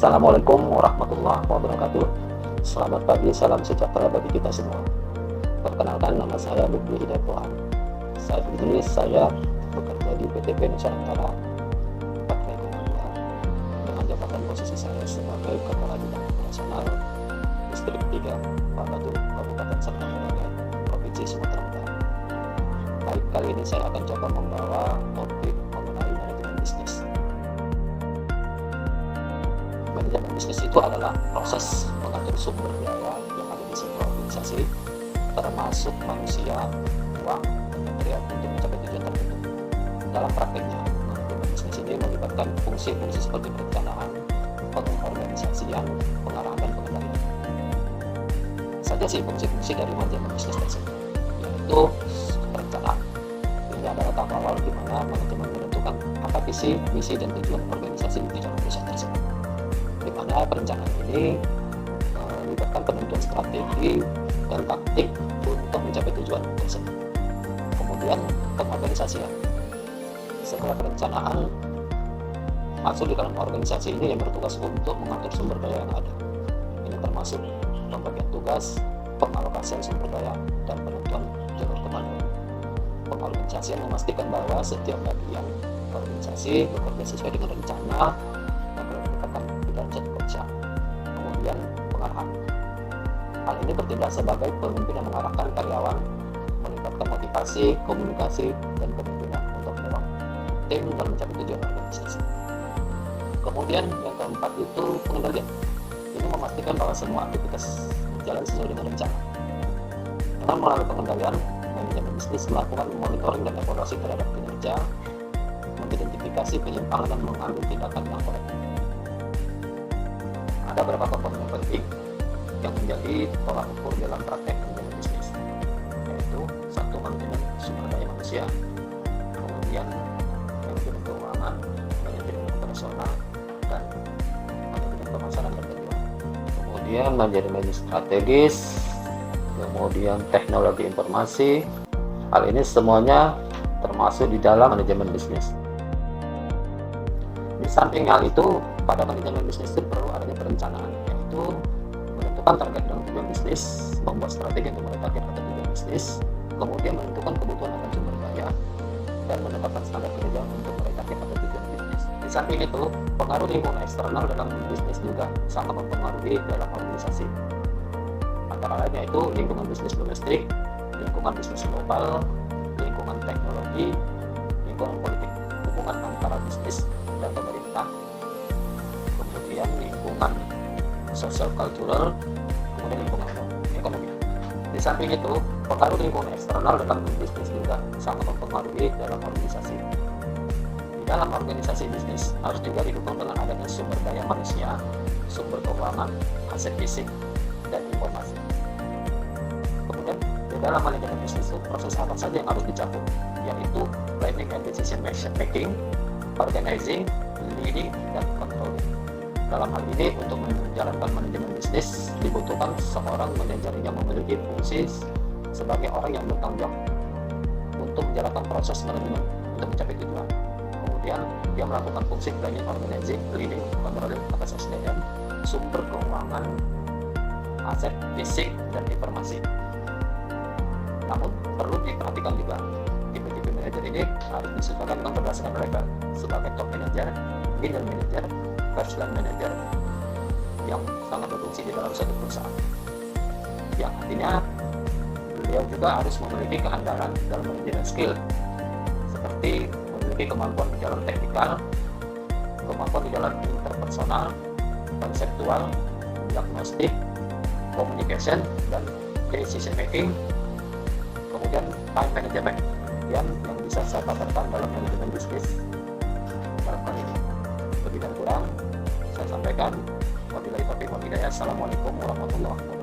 Assalamualaikum warahmatullahi wabarakatuh. Selamat pagi, salam sejahtera bagi kita semua. Perkenalkan, nama saya Lutfi Hidayat Tuhan. Saat ini saya bekerja di PTP Nusantara Partai Komando dengan jabatan posisi saya sebagai Kepala Bidang Operasional Distrik 3 Pak Batu, Kabupaten Serta Merauke, Provinsi Sumatera Utara. Baik, kali ini saya akan coba membawa topik mengenai manajemen bisnis. Manajemen bisnis itu adalah proses mengatur sumber daya yang ada di sebuah organisasi, termasuk manusia, uang, dan material untuk mencapai tujuan tertentu. Dalam prakteknya, manajemen bisnis ini melibatkan fungsi-fungsi seperti perencanaan, pengorganisasian, pengarahan, dan pengendalian. Saja sih fungsi-fungsi dari manajemen bisnis tersebut, yaitu perencanaan. Ini adalah tahap awal di mana manajemen menentukan apa visi, misi, dan tujuan organisasi di dalam perusahaan tersebut. Di mana perencanaan ini melibatkan penentuan strategi dan taktik untuk mencapai tujuan tersebut. Kemudian pengorganisasian. Setelah perencanaan, masuk di dalam organisasi ini yang bertugas untuk mengatur sumber daya yang ada. Ini termasuk pembagian tugas, pengalokasian sumber daya, dan penentuan jalur komando. Pengorganisasian memastikan bahwa setiap bagian organisasi bekerja sesuai dengan rencana dan berdasarkan dalam jadwal kerja. Kemudian pengarahan. Hal ini bertindak sebagai pemimpin yang mengarahkan karyawan, melibatkan motivasi, komunikasi, dan kepemimpinan untuk mendorong tim dalam mencapai tujuan organisasi. Kemudian yang keempat itu pengendalian. Ini memastikan bahwa semua aktivitas berjalan sesuai dengan rencana. Dengan melalui pengendalian, manajemen bisnis melakukan monitoring dan evaluasi terhadap kinerja, mengidentifikasi penyimpangan, dan mengambil tindakan yang korektif. Ada beberapa komponen penting yang menjadi tolak ukur dalam praktek manajemen bisnis, yaitu satu, manajemen sumber daya manusia, kemudian manajemen keuangan, manajemen operasional, dan manajemen pemasaran dan penjualan. Kemudian manajemen strategis, kemudian teknologi informasi. Hal ini semuanya termasuk di dalam manajemen bisnis. Di samping hal itu, pada manajemen bisnis itu perlu adanya perencanaan, yaitu menentukan target dan tujuan bisnis, membuat strategi untuk meraih target atau tujuan bisnis, kemudian menentukan kebutuhan akan sumber daya, dan menetapkan standar kerja untuk meraih target atau tujuan bisnis. Di samping itu, pengaruh lingkungan eksternal dalam bisnis juga sangat mempengaruhi dalam organisasi. Antara lainnya itu lingkungan bisnis domestik, lingkungan bisnis global, lingkungan teknologi, lingkungan politik, hubungan antara bisnis dan pemerintah, kemudian lingkungan sosial kultural, kemudian lingkungan ekonomi. Di samping itu, pengaruh lingkungan eksternal dalam bisnis juga sangat mempengaruhi dalam organisasi. Di dalam organisasi bisnis harus juga didukung dengan adanya sumber daya manusia, sumber keuangan, aset fisik, dan informasi. Kemudian di dalam manajemen bisnis itu proses apa saja yang harus dicakup, yaitu planning and decision making, organizing, leading, dan controlling. Dalam hal ini, untuk menjalankan manajemen bisnis dibutuhkan seorang manajer yang memiliki fungsi sebagai orang yang bertanggung jawab untuk menjalankan proses manajemen untuk mencapai tujuan. Kemudian dia melakukan fungsi planning, organizing, leading, controlling atas SDM, sumber keuangan, aset fisik, dan informasi. Namun perlu diperhatikan juga, tipe-tipe manajer ini harus disesuaikan dengan berdasarkan level sebagai top manager, middle manager, first line manager yang sangat berfungsi di dalam suatu perusahaan. Yang artinya beliau juga harus memiliki kehandalan dalam manajemen skill, seperti memiliki kemampuan di dalam teknikal, kemampuan di dalam interpersonal, konseptual, diagnostik, communication, dan decision making. Kemudian time management yang bisa saya paparkan dalam manajemen bisnis dalam kali ini. Lebih dan kurang saya sampaikan. Wabillahi taufiq wal hidayah. Assalamualaikum warahmatullahi wabarakatuh.